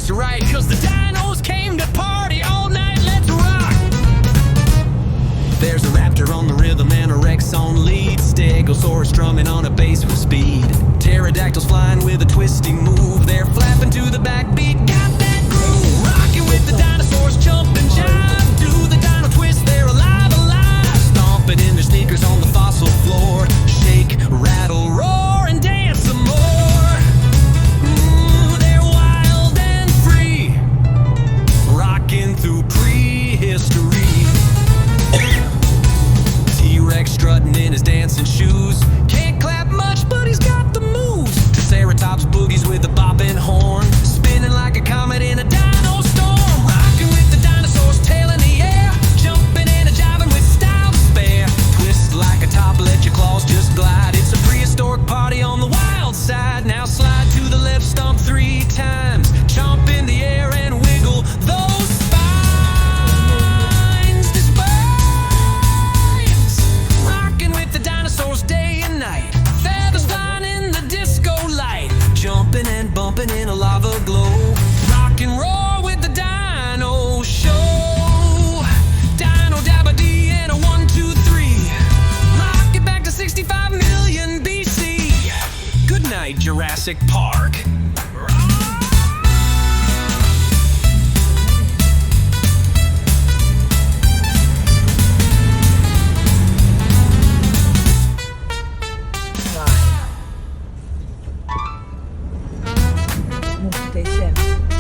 just right, cause the dinos came to party all night, let's rock! There's a raptor on the rhythm and a Rex on lead, Stegosaurus drumming on a bass with speed, pterodactyls flying with a twisty move, they're flapping to the backbeat, got that groove, rocking with the dinosaurs, jump and jive, do the dino twist, they're alive, alive, stomping in their sneakers on the fossil floor, shake, rattle, roar, and dance some more. They're wild and free, rocking through prehistory. T-Rex strutting in his dancing shoes, can't clap much but he's got the moves. Triceratops boogies with a bopping horn, spinning like a comet in a dino storm, rocking with the dinosaurs, tail in the air, jumping and a jiving with style to spare, twist like a top, let your claws just glide, it's a prehistoric party on the wild side. Now slide to the left, stomp 3 times, chomp in the air and wiggle those spines to spines, rocking with the dinosaurs day and night, feathers flying in the disco light, jumping and bumping in a lava glow, rock and roll with the dino show, dino dabba dee and a 1, 2, 3, rock it back to 65 million BC. Good night, Jurassic Park. Muhteşem.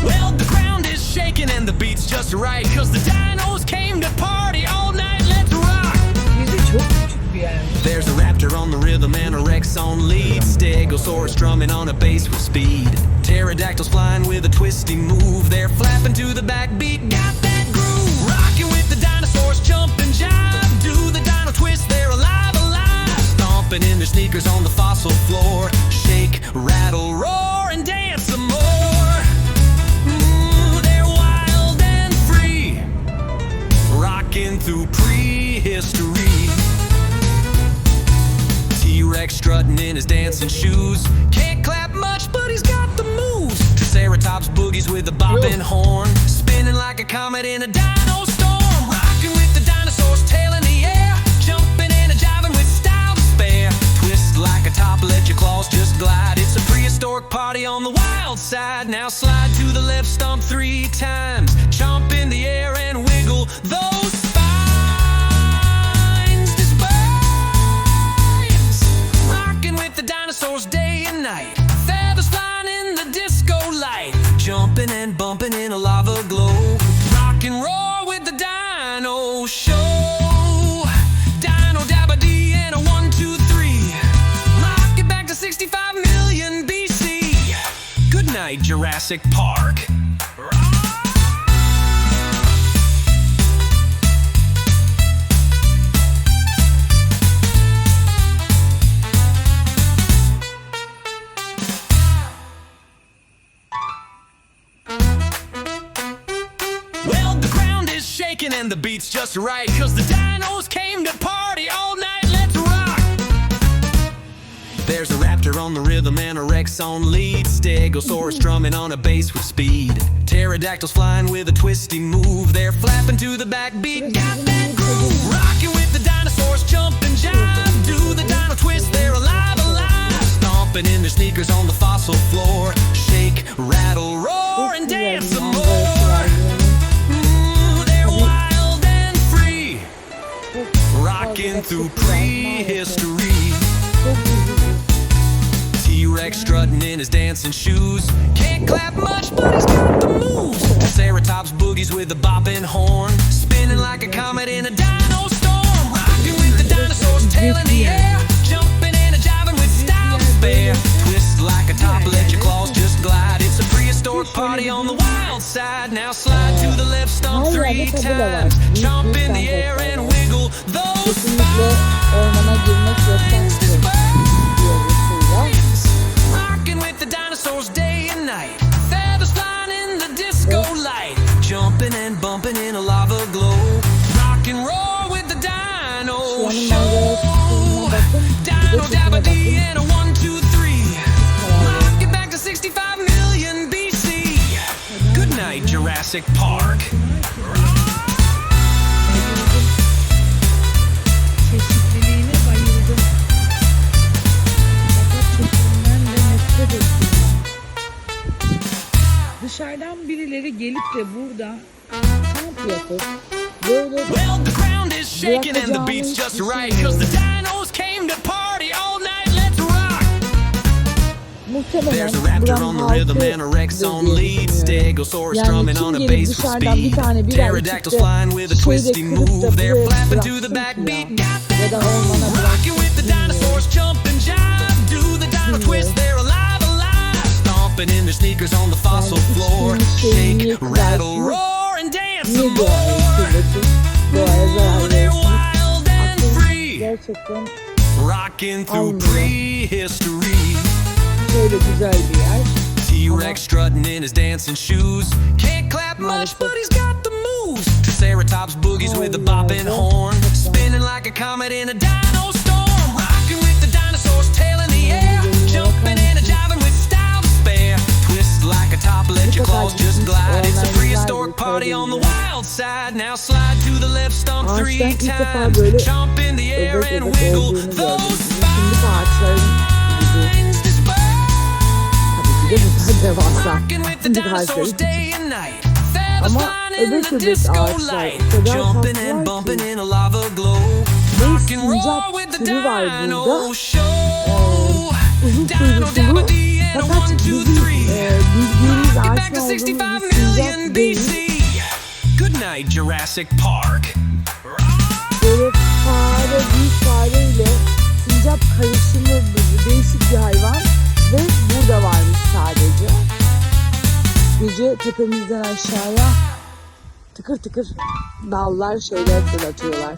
Well, the ground is shaking and the beat's just right, cause the dinos came to party all night, let's rock! Vize çok küçük bir yer. There's a raptor on the rhythm and a Rex on lead, Stegosaurus drumming on a bass with speed, pterodactyls flying with a twisty move, they're flapping to the backbeat, got that groove, rocking with the dinosaurs, jump and jive, do the dino twist, they're alive, alive, stomping in their sneakers on the fossil floor, shake, rattle, roar, and dance some more. They're wild and free, rocking through prehistory. T-Rex strutting in his dancing shoes, can't clap much but he's got the moves. Triceratops boogies with a bopping horn, spinning like a comet in a dino storm, rocking with the dinosaurs, tail in the air, jumping and a jiving with style to spare, twist like a top, let your claws just glide, it's a prehistoric party on the wild side. Now slide to the left, stomp 3 times, chomp in the air and wiggle those spines to spines, rocking with the dinosaurs day and night, feathers flying in the disco light, jumping and bumping in a lava glow, rock and roll with the dino show, dino dabba dee and a 1, 2, 3, rock it back to 65 million BC. Good night, Jurassic Park. Well, the ground is shaking and the beat's just right, cause the dinos came to party all night, let's rock! There's a raptor on the rhythm and a Rex on lead, Stegosaurus drumming on a bass with speed, pterodactyls flying with a twisty move, they're flapping to the backbeat, got that groove, rocking with the dinosaurs, jump and jive, do the dino twist, they're alive, alive, stomping in their sneakers on the fossil floor, shake, rattle, roar, and dance some more. They're wild and free, rocking through prehistory. T-Rex strutting in his dancing shoes, can't clap much but he's got the moves. Triceratops boogies with a bopping horn, spinning like a comet in a dino storm, rocking with the dinosaurs, tail in the air, jumping and a jiving with style to spare, twist like a top, let your claws just glide, it's a prehistoric party on the wild side. Now slide to the left, stomp 3 times, chomp in the air and wiggle those Kesinlikle ormana girmek spines to yasaktır spines, rocking with the dinosaurs day and night, feathers flying in the disco light, jumping and bumping in a lava glow, rock and roll with the dino show, dino dabba dee and a 1, 2, 3, rock it back to 65 million BC. Jurassic Park. Bayıldım. Çeşitliliğine bayıldım. Fakat çekiminden de nefret ettim. Dışarıdan birileri gelip de burada kamp yapıp böyle Well, the ground is shaking and the beat's just right, 'cause the dinos came to party all night. Let's rock. muhtemelen There's a raptor buranın on the halkı rhythm and a Rex on diye lead. düşünüyorum. Stegosaurus Yani drumming kim on a gelip bass with dışarıdan bir speed. tane bir Pterodactyls flying with a twisty move. They're flapping to the backbeat. Got ya that da ormana rocking with the dinosaurs, jump and jive. Do the dino twist, they're alive, alive. Stomping in their sneakers on the fossil floor. Shake, rattle, roar, and dance some Niye doğayı more. kirletin? Doğaya zarar They're verirsiniz. wild and free. Gerçekten Rocking through Almıyor. prehistory. böyle güzel bir yer. T-Rex strutting in his dancing shoes. Can't clap much, but he's got the moves. Triceratops boogies with a bopping horn. Spinning like a comet in a dino storm. Rocking with the dinosaurs, tail in the air. Jumping and a jiving with style to spare. Twist like a top, let your claws just glide. It's a prehistoric party on the wild side. Now slide to the left, stomp three Ağaçtan ilk defa times. böyle Jump in the air öbek and öbek wiggle olduğunu gördüm. those Şimdi ağaçların gibi. spines. Tabii ki de bunlar devasa. Rocking with the Şimdi dinosaurs ağaçların day and night. Feathers ama flying in öbek the öbek disco ağaçlar light. o kadar Jumping tatlılar and ki. bumping in a lava glow. Ve Rock and roll sincap with the türü var burada. dino show. Uzun Dino kuyruklu dabba dee and a fakat 1, 2, bizim 3. bildiğimiz Get ağaçlar back to olduğumuz 65 bir sincap million değil. BC. Good night, Jurassic Park. Böyle fare, büyük fareyle sincap karışımı değişik bir hayvan ve burada varmış sadece. Gece tepemizden aşağıya tıkır tıkır dallar şeyler fırlatıyorlar.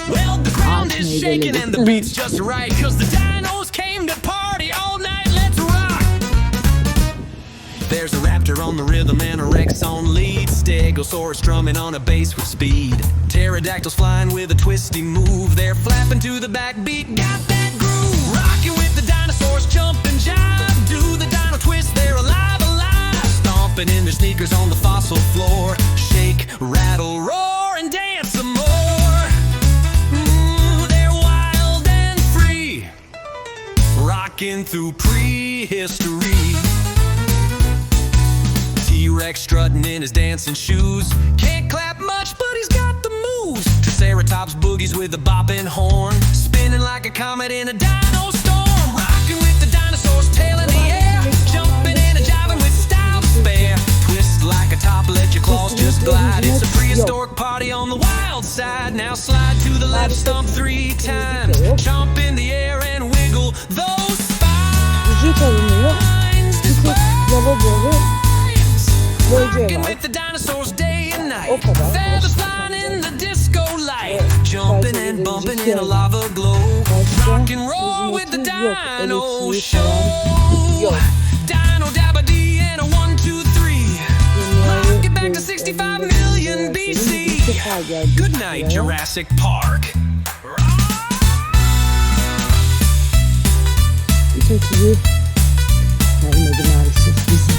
Well, the ground is shaking and the beat's just right, 'cause the dinos came to party all night. Let's rock. There's a raptor on the rhythm and a Rex on lead. Stegosaurus drumming on a bass with speed. Pterodactyls flying with a twisty move. They're flapping to the backbeat. Got that groove. Rocking with the dinosaurs, jump and jive. Do the dino twist, they're alive, alive. Stomping in their sneakers on the fossil floor. Shake, rattle, roar, and dance some more. They're wild and free. Rocking through prehistory. T-Rex strutting in his dancing shoes. Can't clap much, but he's got the moves. Triceratops boogies with a bopping horn. Spinning like a comet in a dino storm. Rocking with the dinosaurs, tail in the air. Jumping and a jiving with style to spare. Twist like a top, let your claws just glide. It's a prehistoric party on the wild side. Now slide to the left, stomp 3 times. Jump in the air and wiggle those Vücut alınıyor. Bir tek lavabo ve bölge Rocking var. with the dinosaurs day and night. O kadar. Feathers flying in the disco light. Jumping and bumping in a lava glow. Rock and roll with the dino show. Dino dabba dee and a 1, 2, 3. Rock it back to 65 million BC. Good night, Jurassic Park. Hiç ötürü gelmedi maalesef bizim.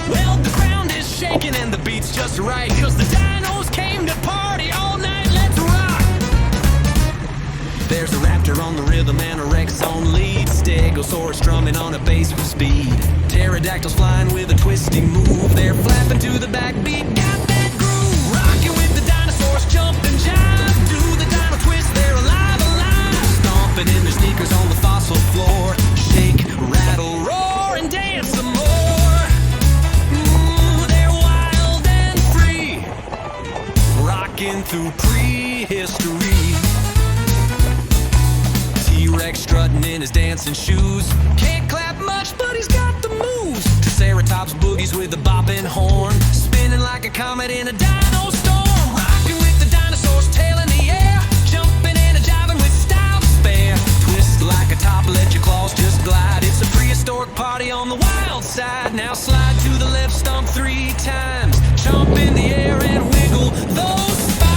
Well, the ground is shaking and the beat's just right, 'cause the dinos came to party all night. Let's rock. There's a raptor on the rhythm and a Rex on lead. Stegosaurus drumming on a bass with speed. Pterodactyls flying with a twisty move. They're flapping to the backbeat. Got that groove. Rocking with the dinosaurs, jump and jive. Do the dino twist, they're alive, alive. Stomping in their sneakers on the fossil floor. Shake, rattle, roar, and dance some more. They're wild and free. Rocking through prehistory. T-Rex strutting in his dancing shoes. Can't clap much, but he's got the moves. Triceratops boogies with a bopping horn. Spinning like a comet in a dino storm. Rocking with the dinosaurs, tail in the air. Jumping and a jiving with style to spare. Twist like a top, let your claws just glide. It's a prehistoric party on the wild side. Now slide to the left, stomp 3 times. Jump in the air and wiggle those spines.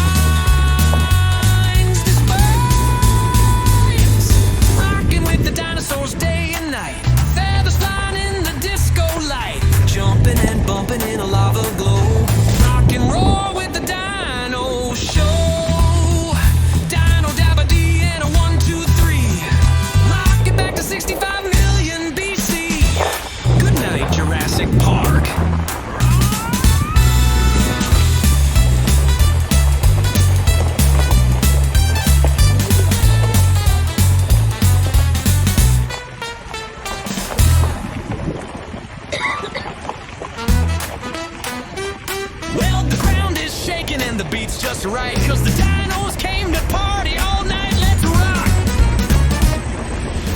just right, cause the dinos came to party all night, let's rock!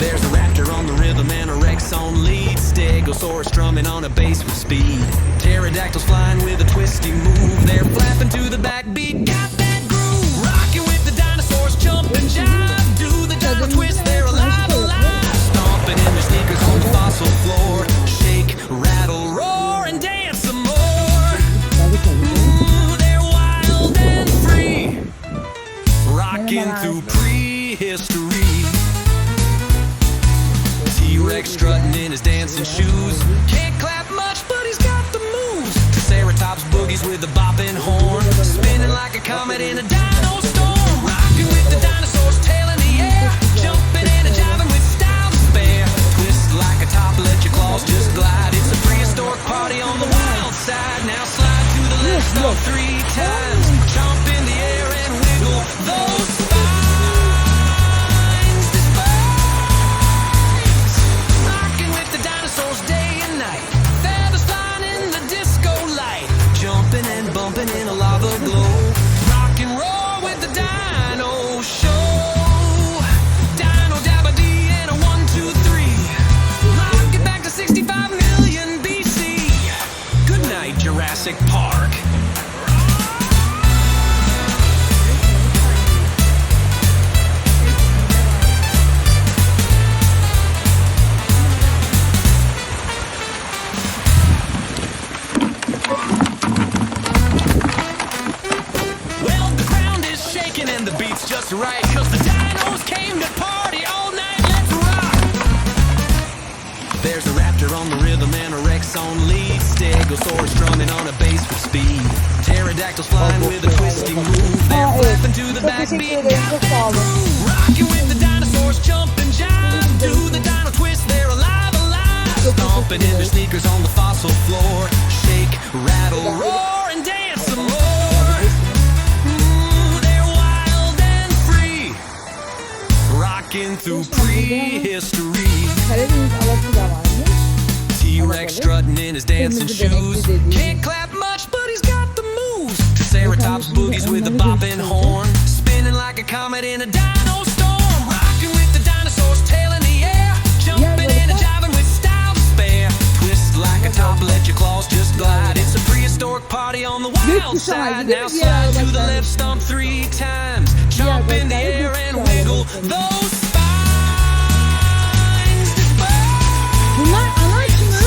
There's a raptor on the rhythm and a Rex on lead, Stegosaurus strumming on a bass with speed, pterodactyls flying with a twisty move, they're flapping to the backbeat, got that groove, rocking with the dinosaurs, jump and jive, do the dino twist, they're alive, alive, stomping in their sneakers on the fossil floor, shake, rattle, roar, and dance some more. Ooh, they're wild and free, rocking through prehistory. T-Rex strutting in his dancing shoes, can't clap much but he's got the moves. Triceratops boogies with a bopping horn, spinning like a comet in a dino storm, rocking with the dinosaurs, tail in the air, jumping and a jiving with style to spare, twist like a top, let your claws just glide, it's a prehistoric party on the wild side. Now slide to the left, stomp 3 times, jump in the air and wiggle those spines, the spines, rocking with the dinosaurs day and night, feathers flying in the disco light, jumping and bumping in a lava glow, rock and roll with the dino show, dino dabba dee and a 1, 2, 3, rock it back to 65 million BC, good night Jurassic Park. Well, the ground is shaking and the beat's just right, cause the dinos came to party all night, let's rock! There's a raptor on the rhythm and a Rex on lead, Stegosaurus strumming on a bass with speed, pterodactyls flying with a twisty move, they're flapping to the Çok backbeat, teşekkür ederim. Çok sağ olun. rocking with the dinosaurs, jump and jive, do the dino twist, they're alive, alive, stomping in their sneakers on the fossil floor, shake, rattle, roar, and dance some more. Ooh, they're wild and free, rocking through prehistory. Karadeniz havası da varmış. T-Rex strutting in his dancing shoes, can't clap much but he's got the moves. Triceratops boogies with a bopping horn, spinning like a comet in a dino storm, rocking with the dinosaurs, tail in the air, jumping and a jiving with style to spare, twist like a top, let your claws just glide, it's a prehistoric party on the wild side. Now slide to the left, stomp 3 times, jump in the air and wiggle those spines, the spines, Bunlar anaç mı?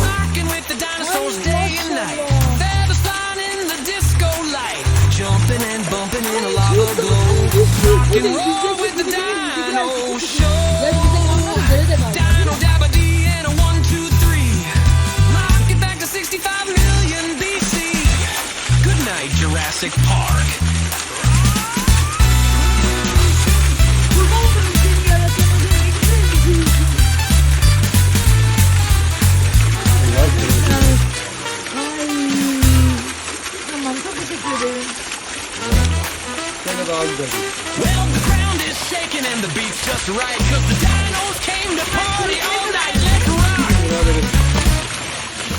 rocking with the dinosaurs day and night, feathers flying in the disco light, jumping and bumping in a lava glow, rock and roll with the dino show, dino dabba dee and a 1, 2, 3, rock it back to 65 million BC, good night Jurassic Park. Tamam, çok teşekkür ederim. Well, the ground is shaking and the beat's just right, cause the dinos came to party all night, let's rock!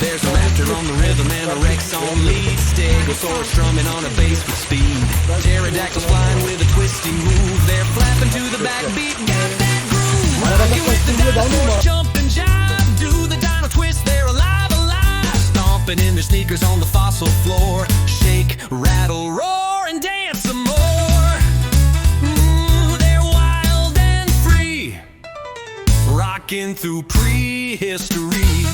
There's a raptor on the rhythm and a Rex on lead, Stegosaurus strumming on a bass with speed, pterodactyls flying with a twisty move, they're flapping to the backbeat, got that groove, rocking with the dinosaurs, jump and jive, do the dino twist, they're alive, alive, stomping in their sneakers on the fossil floor, shake, rattle, roar, and dance some more. Ooh, they're wild and free, rocking through prehistory.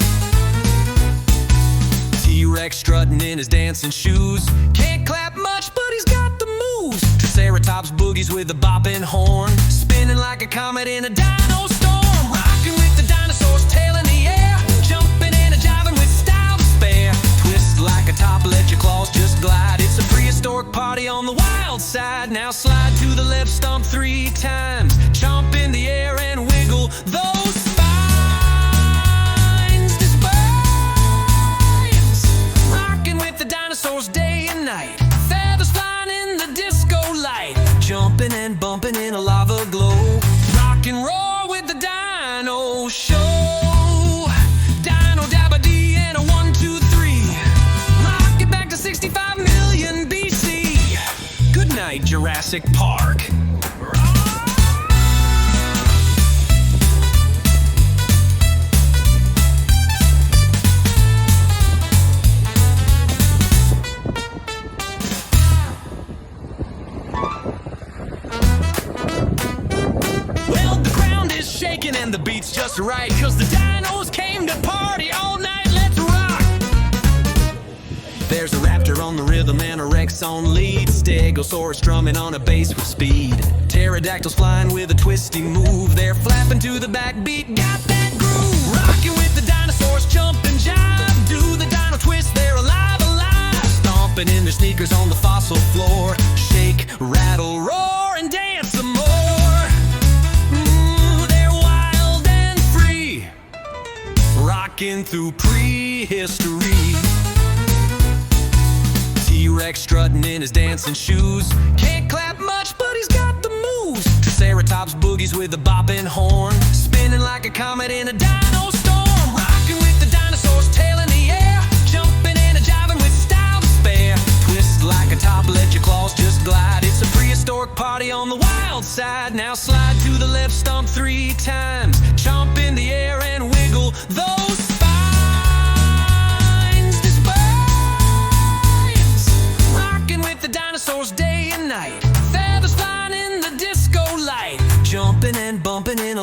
T-Rex strutting in his dancing shoes, can't clap much but he's got the moves. Triceratops boogies with a bopping horn, spinning like a comet in a dino storm, rocking with the dinosaurs, tail in the air, jumping and a jiving with style to spare, twist like a top, let your claws just glide, it's a prehistoric party on the wild side. Now slide to the left, stomp 3 times, jump in the air and wiggle those spines, the spines, rocking with the dinosaurs day and night, feathers flying in the disco light, jumping and bumping in a lava glow, rock and roll with the dino show, dino dabba dee and a 1, 2, 3, rock it back to 65 million BC, Jurassic Park. And the beat's just right, cause the dinos came to party all night. Let's rock! There's a raptor on the rhythm and a Rex on lead, Stegosaurus drumming on a bass with speed, pterodactyls flying with a twisting move, they're flapping to the backbeat, got that groove, rocking with the dinosaurs, jump and jive, do the dino twist, they're alive, stomping in their sneakers on the fossil floor, shake, rattle, roar, and dance some more. Rocking through prehistory. T-Rex strutting in his dancing shoes. Can't clap much, but he's got the moves. Triceratops boogies with a bopping horn, spinning like a comet in a dino storm. Rocking with the dinosaurs, tail in the air, jumping and a jiving with style to spare. Twist like a top, let your claws just glide. It's a prehistoric party on the wild side. Now slide to the left, stomp 3 times, chomp in the air and wiggle those spines. The spines. Rocking with the dinosaurs day and night, feathers flying in the disco light, jumping and bumping in a